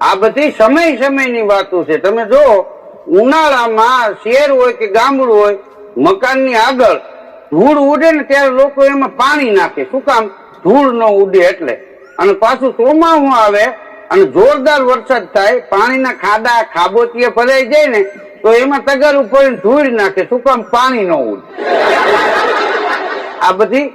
આ બધી સમયની વાતો છે. તમે જો ઉનાળામાં શહેર હોય કે ગામડું હોય, મકાનની આગળ ધૂળ ઉડે ને ત્યારે લોકો એમાં પાણી નાખે. શું કામ? ધૂળ ન ઉડે એટલે. અને પાછું ચોમાસું આવે અને જોરદાર વરસાદ થાય, પાણીના ખાડા ખાબોચીએ ભરાઈ જાય ને તો એમાં તગારું પડીને ધૂળ નાખે. શું કામ? પાણી ન ઉડે. આ બધી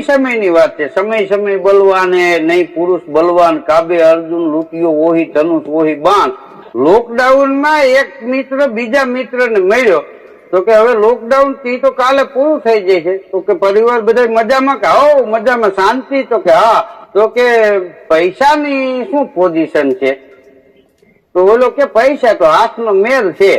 સમયની વાત છે. સમય બલવાને નહીં પુરુષ બલવાન, કાબે અર્જુન લૂંટ્યો ઓહી ધનુષ ઓહી બાણ. લોકડાઉનમાં એક મિત્ર બીજા મિત્રને મળ્યો તો કે હવે લોકડાઉન થી તો કાલે પૂરું થઈ જાય છે. તો કે પરિવાર બધા મજામાં? કે હો મજામાં. શાંતિ? તો કે હા. તો કે પૈસાની શું પોઝિશન છે? તો બોલો કે પૈસા તો હાથનો મેલ છે,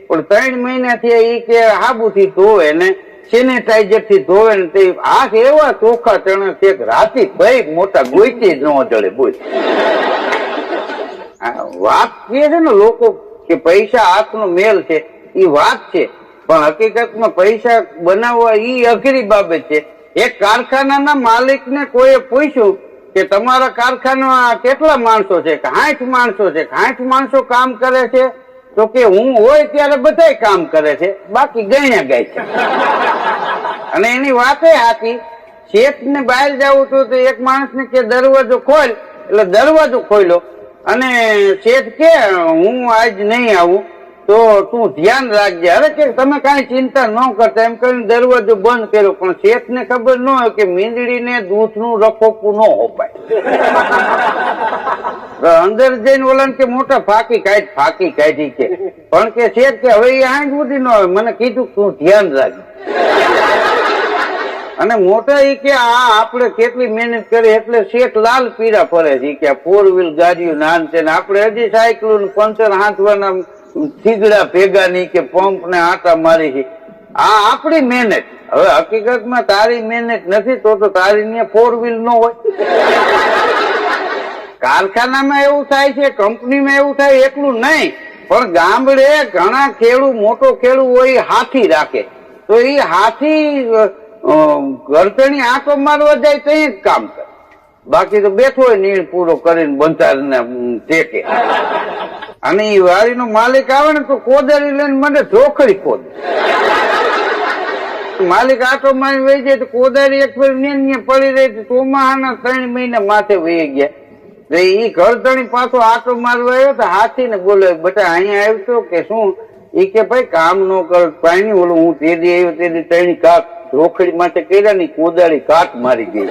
પણ 3 મહિનાથી એ કે હાબુથી ધોવે ને સેનેટાઈઝર થી ધોવે ને તે હાથ એવા ચોખ્ખા ચણે છે કે રાતી ભાઈ મોટા ગોઈતી જ ન જડે. બોલ વાત કે છે ને લોકો કે પૈસા હાથનો મેલ છે, એ વાત છે, પણ હકીકતમાં પૈસા બનાવવા ઈ અઘરી બાબત છે. એક કારખાનાના માલિકને કોઈએ પૂછ્યું કે તમારા કારખાનામાં કેટલા માણસો છે? 60 માણસો છે. 60 માણસો કામ કરે છે? તો કે હું હોય ત્યારે બધાય કામ કરે છે, બાકી ગણ્યા ગાય છે. અને એની વાતે હાથી. શેઠ ને બહાર જવું તો એક માણસ ને કે દરવાજો ખોલ, એટલે દરવાજો ખોલ્યો અને શેઠ કે હું આજ નહીં આવું તો તું ધ્યાન રાખજે. અરે કે તમે કઈ ચિંતા ન કરતા એમ કરીને દરવાજો બંધ કર્યો. પણ શેઠ ને ખબર ન હોય કે મીંદડીને દૂધનું રખોપું ન હોપાય. અંદર જઈને ઓલાને કે મોટા ફાંકી કાઢી કે, પણ કે શેઠ કે હવે એ આંખ સુધી ન આવે, મને કીધું તું ધ્યાન રાખજે. અને મોટા એ કે આ આપણે કેટલી મહેનત કરી એટલે શેઠ લાલ પીરા ફરે છે કે 4 વ્હીલ ગાડીઓ નાન છે ને આપણે હજી સાયકલ પંચર હાંચવાના થીગડા ભેગા નહીં કે પંપ ને આટા મારી છે. આ આપણી મહેનત. હવે હકીકતમાં તારી મહેનત નથી તો તારી ને 4 વ્હીલ ન હોય. કારખાનામાં એવું થાય છે, કંપનીમાં એવું થાય, એટલું નહીં પણ ગામડે ઘણા ખેડૂત, મોટો ખેડૂત હોય હાથી રાખે તો એ હાથી ગરતણી આંટો મારવા જાય તો જ કામ કરે, બાકી તો બેઠો હોય નીણ પૂરો કરીને બંધારને ટેકે. અને એ વાડીનો માલિક આવે ને તો કોદાળી લઈને મને ઢોખડી ખોદે. માલિક આટો મારી વહી જાય તો કોદાળી એક ફેર પડી રહી. ચોમાહાના 3 મહિના માથે વહી ગયા. એ ગરતણી પાછો આટો મારવા આવ્યો તો હાથી ને બોલે બેટા અહીંયા આવ્યો કે શું? એ કે ભાઈ કામ ન કર પાણી ઓલું હું તેદી આવ્યો તેદી 3 કાક ઢોખડી માથે કર્યા ની કોદાળી કાટ મારી ગઈ.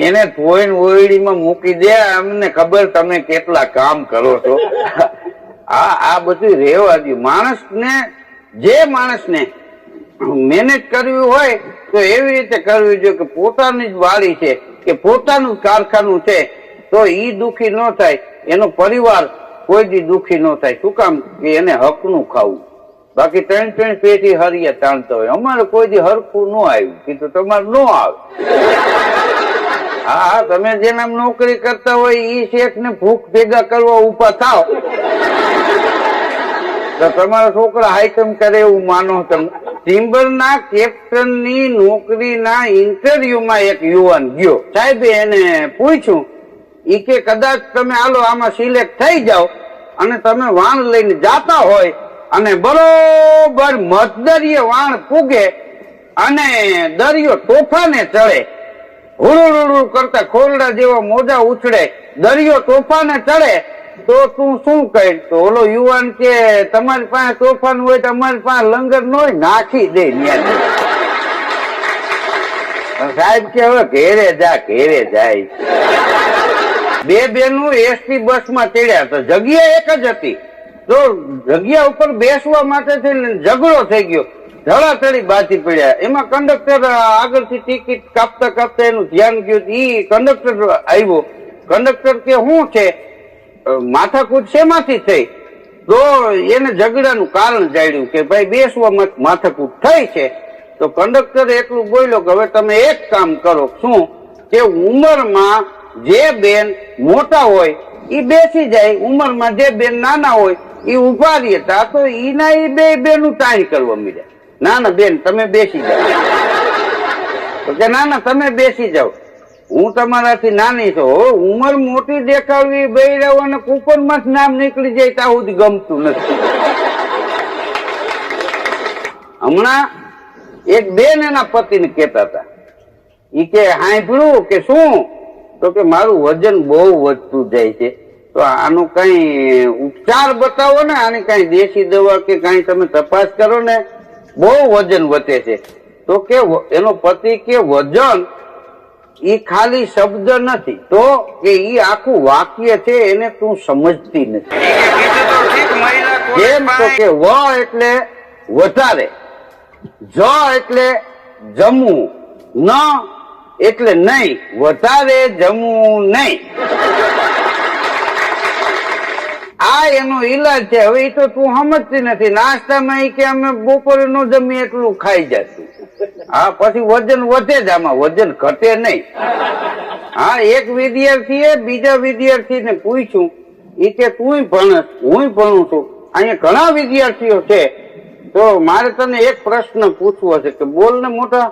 એને ધોઈને ઓયડીમાં મૂકી દે, અમને ખબર તમે કેટલા કામ કરો છો. આ બધું રહેવા દે. જે માણસને મહેનત કરવી હોય તો એવી રીતે કરવી જોઈએ કે પોતાની જ વાડી છે કે પોતાનું કારખાનું છે તો ઈ દુખી ન થાય, એનો પરિવાર કોઈ દી દુખી ન થાય. શું કામ? કે એને હકનું ખાવું. બાકી 3 પેઢી હરિયા તાણતા હોય. અમારે કોઈ દી હરખું ન આવ્યું કીધું તમારે ન આવે. હા, તમે જેના નોકરી કરતા હોય ઈ શેઠ ને ભૂખ ભેગા કરવા ઉભા થાવ તો તમારા છોકરા હાઈકમ કરે એવું માનો તમે. ટિમ્બરના કેપ્ટન ની નોકરીના ઇન્ટરવ્યુમાં એક યુવાન ગયો. સાહેબે એને પૂછ્યું, ઈ કે કદાચ તમે હાલો આમાં સિલેક્ટ થઈ જાઓ અને તમે વાણ લઈને જાતા હોય અને બરોબર મધદરિયે વાણ પૂગે અને દરિયો તોફાને ચડે, હુડુડુડુ કરતા ખોરડા જેવા મોજા ઉછળે, દરિયો તોફાને ચડે તો તું શું કહે? તો ઓલો યુવાન કે તમારી પાસે તોફાન હોય તો અમારી પાસે લંગર ન હોય, નાખી દે. સાહેબ કે હવે ઘેરે જાય. 2 બહેનો એસટી બસ માં ચડ્યા તો જગ્યા એક જ હતી. તો જગ્યા ઉપર બેસવા માટે ઝઘડો થઈ ગયો, ધડાધડી બાજી પડ્યા. એમાં કંડક્ટર આગળથી ટિકિટ કાપતા એનું ધ્યાન ગયું. ઈ કંડક્ટર આવ્યો. કંડક્ટર કે શું છે? માથાકૂટ શેમાંથી થઈ? તો એને ઝઘડાનું કારણ જાણ્યું કે ભાઈ બેસવામાં માથાકૂટ થઈ છે. તો કંડક્ટર એટલું બોલ્યો કે હવે તમે એક કામ કરો. શું? કે ઉંમરમાં જે બેન મોટા હોય એ બેસી જાય, ઉંમરમાં જે બેન નાના હોય એ ઉભા રહીએ. તા તો ઈના એ 2 બેનું તાણી કરવા મળ્યા. ના બેન તમે બેસી જાઓ. તો કે ના તમે બેસી જાઓ. હું તમારાથી નાની છું. હવે ઉંમર મોટી દેખાડવી બૈરાઓ અને કુપનમાં જ નામ નીકળી જાય ત્યાં સુધી ગમતું નથી. હમણાં એક બેન એના પતિને કહેતા હતા, ઈ કે સાંભળ્યું કે શું? તો કે મારું વજન બહુ વધતું જાય છે, તો આનો કઈ ઉપચાર બતાવો ને, આની કઈ દેશી દવા કે કઈ તમે તપાસ કરો ને, બહુ વજન વધે છે. તો કે એનો પતિ કે વજન ઈ ખાલી શબ્દ નથી, તો કે ઈ આખું વાક્ય છે, એને તું સમજતી નથી. કેમ? તો કે વ એટલે વધારે, જ એટલે જમવું, ન એટલે નહીં, વધારે જમવું નહીં. આ એનો ઈલાજ છે. હવે એ તો તું સમજતી નથી. નાસ્તામાં ઈ કે અમે બપોરે નો જમીએ એટલું ખાઈ જશું. હા, પછી વજન વધે જ, આમાં વજન ઘટે નહીં. હા, એક વિદ્યાર્થીએ બીજા વિદ્યાર્થીને પૂછ્યું, ઈ કે તું ભણસ, હું ભણું છું, અહીંયા ઘણા વિદ્યાર્થીઓ છે, તો મારે તને એક પ્રશ્ન પૂછવો છે. કે બોલ ને મોટા.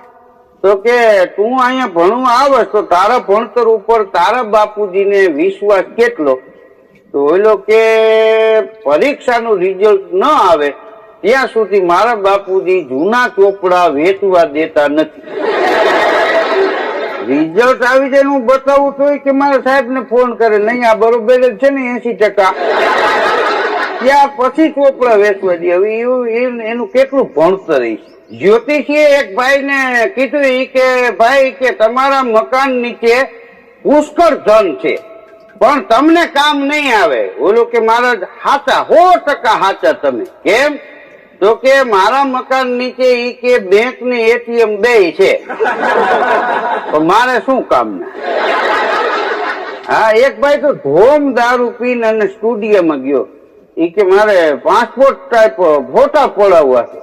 તો કે તું અહીંયા ભણવા આવસ તો તારા ભણતર ઉપર તારા બાપુજીને વિશ્વાસ કેટલો? તો ઓલો કે પરીક્ષાનું રિઝલ્ટ ન આવે ત્યાં સુધી મારા બાપુજી જૂના ચોપડા વેચવા દેતા નથી. રિઝલ્ટ આવી જાય હું બતાવું તો કે મારા સાહેબ ને ફોન કરે, નહીં આ બરોબર જ છે ને 80%, ત્યાં પછી ચોપડા વેચવા દે. હવે એનું કેટલું ભણતર છે. જ્યોતિષીએ એક ભાઈ ને કીધું, ઈ કે ભાઈ કે તમારા મકાન નીચે પુષ્કળ ધન છે, પણ તમને કામ નહીં આવે. ઓલો કે મારા હાચા 100% હાચા તમે. કેમ? તો કે મારા મકાન નીચે ઈ કે બેંક ની એટીએમ બે છે, તો મારે શું કામ ના? હા, એક ભાઈ તો ધોમ દારૂ પીને અને સ્ટુડિયોમાં ગયો. ઈ કે મારે પાસપોર્ટ ટાઈપ ફોટા પડાવવા છે.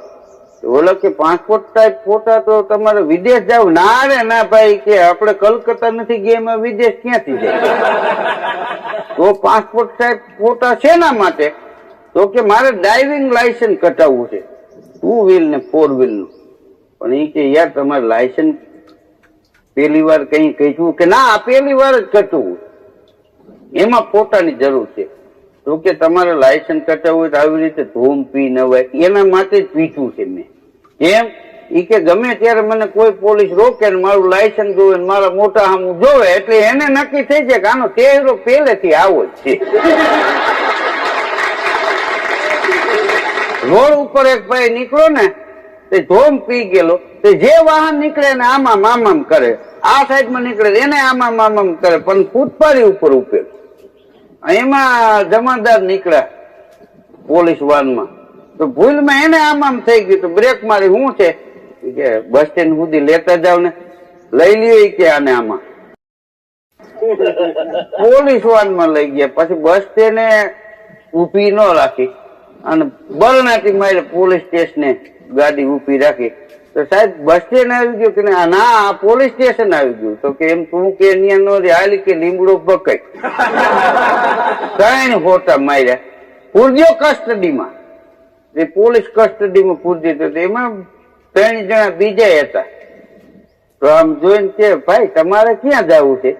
ઓલો કે પાસપોર્ટ ટાઈપ ફોટા તો તમારે વિદેશ જાવ? ના રે ના ભાઈ, કે આપણે કલકત્તા નથી ગયા, એમાં વિદેશ ક્યાંથી જાય? તો પાસપોર્ટ ટાઈપ ફોટા શેના માટે? તો કે મારે ડ્રાઇવિંગ લાયસન્સ કઢાવવું છે, 2 વ્હીલ ને 4 વ્હીલ નું. પણ એ કે યાર તમારે લાયસન્સ પેલી વાર કઈ કહ્યું કે ના, પેલી વાર જ કઢવું, એમાં ફોટાની જરૂર છે. તો કે તમારે લાયસન્સ કઢાવવું હોય તો આવી રીતે ધૂમ પી ન હોય, એના માટે જ પીછું છે મેં. કેમ? ઈ કે ગમે ત્યારે મને કોઈ પોલીસ રોકે ને મારું લાયસન્સ જોવે ને મારા મોટા સામું જોવે એટલે એને નક્કી થઈ જાય કે આનો ચહેરો પહેલેથી આવો જ છે. રોડ ઉપર એક ભાઈ નીકળ્યો ને, તે ધોમ પી ગયેલો, તે જે વાહન નીકળે ને આમાં મામામ કરે, આ સાઈડમાં નીકળે એને આમાં મામામ કરે, પણ ફૂટપારી ઉપર ઉપેર. એમાં જમાદાર નીકળ્યા પોલીસ વાનમાં, તો ભૂલમાં એને આમ થઈ ગયું, તો બ્રેક મારી. શું છે કે બસ સ્ટેન્ડ સુધી લેતા જાવ ને, લઈ લ્યો કે આને આમાં. પોલીસ વાનમાં લઈ ગયા. પછી બસ સ્ટેન્ડે ઉભી ન રાખી અને બરણાટી મારે પોલીસ સ્ટેશને ગાડી ઉભી રાખી. તો સાહેબ બસ સ્ટેન્ડ આવી ગયો કે ના, પોલીસ સ્ટેશન આવી ગયું. તો કે એમ તું કે નો હાલી કે લીમડો પકડ. 3 ફોટા માર્યા, પૂરજો કસ્ટડીમાં. એ પોલીસ કસ્ટડીમાં પૂરજો તો એમાં 3 જણા બીજા હતા. તો આમ જોઈને કે ભાઈ તમારે ક્યાં જવું છે?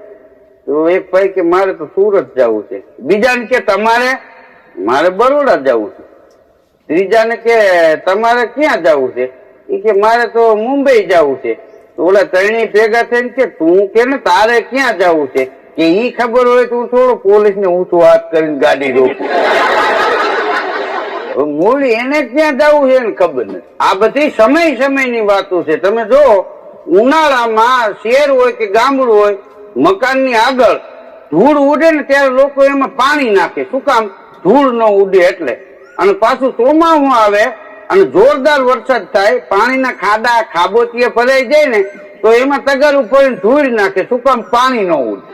તો એક ભાઈ કે મારે તો સુરત જવું છે. બીજાને કે તમારે? મારે બરોડા જવું છે. ત્રીજાને કે તમારે ક્યાં જવું છે? એ કે મારે તો મુંબઈ જવું છે. તો ઓલા 3 ભેગા થઈને કે તું કે ને તારે ક્યાં જવું છે? કે ઈ ખબર હોય તો થોડો પોલીસ ને ઊંચું હાથ કરીને ગાડી રોકું. મૂળ એને ક્યાં જવું છે એને ખબર નથી. આ બધી સમયની વાતો છે. તમે જો ઉનાળામાં શહેર હોય કે ગામડું હોય, મકાનની આગળ ધૂળ ઉડે ને ત્યારે લોકો એમાં પાણી નાખે. શું કામ? ધૂળ ન ઉડે એટલે. અને પાછું ચોમાસું આવે અને જોરદાર વરસાદ થાય, પાણીના ખાડા ખાબોચીએ ભરાઈ જાય ને, તો એમાં તગારું ફરીને ધૂળ નાખે. શું કામ? પાણી ન ઉડે.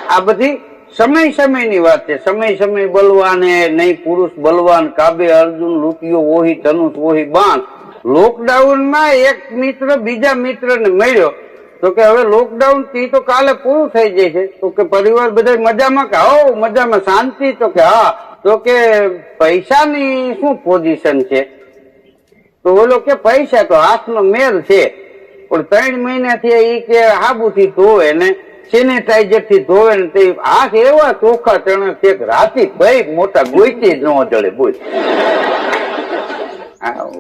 આ બધી સમયની વાત છે. સમય બલવાને નહીં પુરુષ બલવાન, કાબે અર્જુન લૂંટ્યો વોહી ધનુષ વોહી બાણ. લોકડાઉનમાં એક મિત્ર બીજા મિત્રને મળ્યો, તો કે હવે લોકડાઉન થી તો કાલે પૂરું થઈ જાય છે. તો કે પરિવાર બધા મજામાં? કે હો મજામાં, શાંતિ? તો કે હા. તો કે પૈસાની શું પોઝિશન છે? તો ઓલો કે પૈસા તો હાથનો મેલ છે, પણ 3 મહિનાથી ઈ કે હાબુથી ધોવે ને સેનેટાઈઝર થી ધોવે ને તે હાથ એવા ચોખ્ખા ચણા છે કે રાતી ભાઈ મોટા ગોઈતી જ ન જડે. બોલ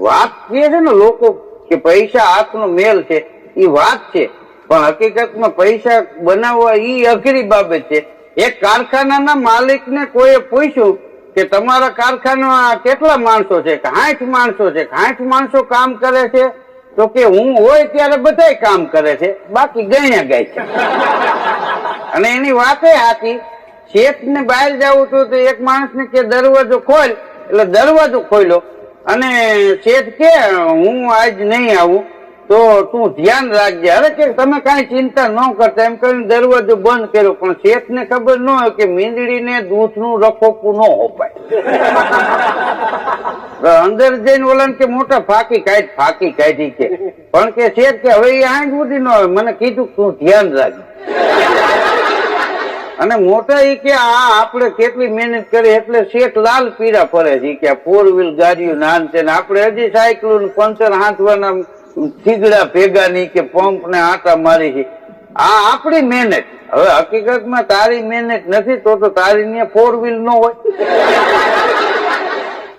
વાત કે છે ને લોકો કે પૈસા હાથનો મેલ છે, એ વાત છે, પણ હકીકતમાં પૈસા બનાવવા ઈ અઘરી બાબત છે. એક કારખાનાના માલિકને કોઈએ પૂછ્યું કે તમારા કારખાનામાં કેટલા માણસો છે? 60 માણસો છે. 60 માણસો કામ કરે છે? તો કે હું હોય ત્યારે બધાય કામ કરે છે, બાકી ગણ્યા ગાય છે. અને એની વાતે હતી. શેઠ ને બહાર જવું હતું તો એક માણસને કે દરવાજો ખોલ, એટલે દરવાજો ખોલ્યો અને શેઠ કે હું આજ નહીં આવું તો તું ધ્યાન રાખજે. અરે કે તમે કઈ ચિંતા ન કરતા એમ કરીને દરવાજો બંધ કર્યો. પણ શેઠ ને ખબર ન હોય કે મીંદડીને દૂધનું રખોપું ન હોપાય. અંદર જઈને ઓલાને કે મોટા ફાંકી કાઢી કે પણ કે શેઠ કે હવે એ આંખ સુધી ન હોય, મને કીધું તું ધ્યાન રાખજે. અને મોટા ઈ કે આ આપણે કેટલી મહેનત કરી એટલે શેઠ લાલ પીરા ફરે છે કે 4 વ્હીલ ગાડીઓ નાન છે ને આપણે હજી સાયકલ પંચર હાંચવાના થીગડા ભેગા નહીં કે પંપ ને આટા મારી છે. આ આપણી મહેનત. હવે હકીકતમાં તારી મહેનત નથી તો તારી ને 4 વ્હીલ ન હોય.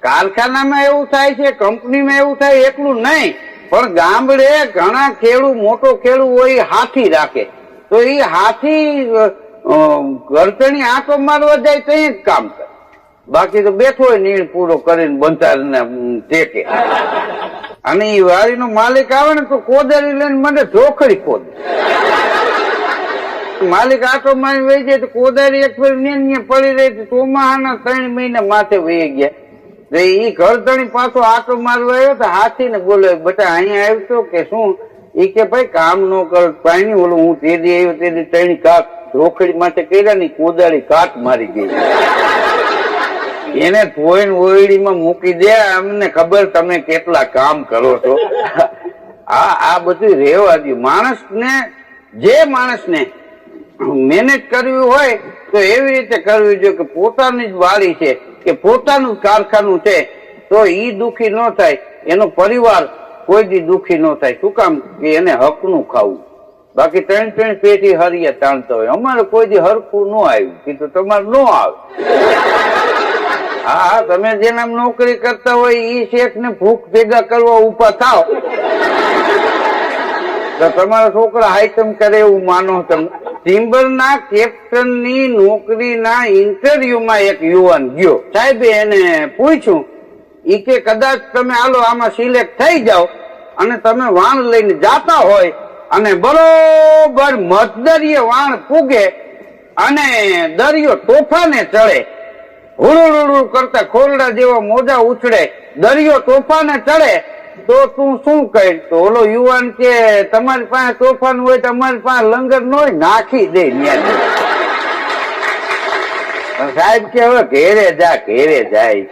કારખાનામાં એવું થાય છે, કંપનીમાં એવું થાય, એટલું નહીં પણ ગામડે ઘણા ખેડૂત મોટો ખેડૂત હોય હાથી રાખે તો એ હાથી ઘરતણી આંટો મારવા જાય તો જ કામ કરે, બાકી તો બેઠો હોય નીણ પૂરો કરીને બંધારને ટેકે. અને એ વાડીનો માલિક આવે ને તો કોદારી લઈને મને ઢોખડી ખોદે. માલિક આંટો મારી વહી જાય તો કોદારી એક ફેર પડી રહી. ચોમાહાના 3 મહિના માથે વહી ગયા. એ ઘરતણી પાછો આંટો મારવા આવ્યો તો હાથી ને બોલે બેટા અહીંયા આવ્યો કે શું? એ કે ભાઈ કામ ન કર પાણી ઓલું હું તેદી આવ્યો તેદી ત્રણ કાક રોખડી માટે કર્યા ની કોદાળી કાટ મારી ગઈ. એને ધોઈને ઓયડીમાં મૂકી દે. અમને ખબર તમે કેટલા કામ કરો છો. આ બધું રહેવા દે. જે માણસને મહેનત કરવી હોય તો એવી રીતે કરવી જોઈએ કે પોતાની જ વાડી છે કે પોતાનું કારખાનું છે તો ઈ દુખી ન થાય, એનો પરિવાર કોઈ દી દુખી ન થાય. શું કામ કે એને હકનું ખાવું. બાકી 3 પેટી હરિયા તાણતા હોય. અમારે કોઈ દી હરખું ન આવ્યું કીધું તમારે ન આવે. હા તમે જેના નોકરી કરતા હોય ઈ શેઠ ને ભૂખ ભેગા કરવા ઉભા થાવ તો તમારા છોકરા હાઈટમ કરે એવું માનો તમે. ટિમ્બરના કેપ્ટન ની નોકરીના ઇન્ટરવ્યુમાં એક યુવાન ગયો. સાહેબે એને પૂછ્યું ઈ કે કદાચ તમે હાલો આમાં સિલેક્ટ થઈ જાઓ અને તમે વાણ લઈને જાતા હોય અને બરોબર મધદરિયે વાણ પૂગે અને દરિયો તોફાને ચડે, હુડુડુડુ કરતા ખોરડા જેવા મોજા ઉછળે, દરિયો તોફાને ચડે તો તું શું કહે? તો ઓલો યુવાન કે તમારી પાસે તોફાન હોય તો અમારી પાસે લંગર ન હોય, નાખી દે. સાહેબ કે હવે ઘેરે જાય.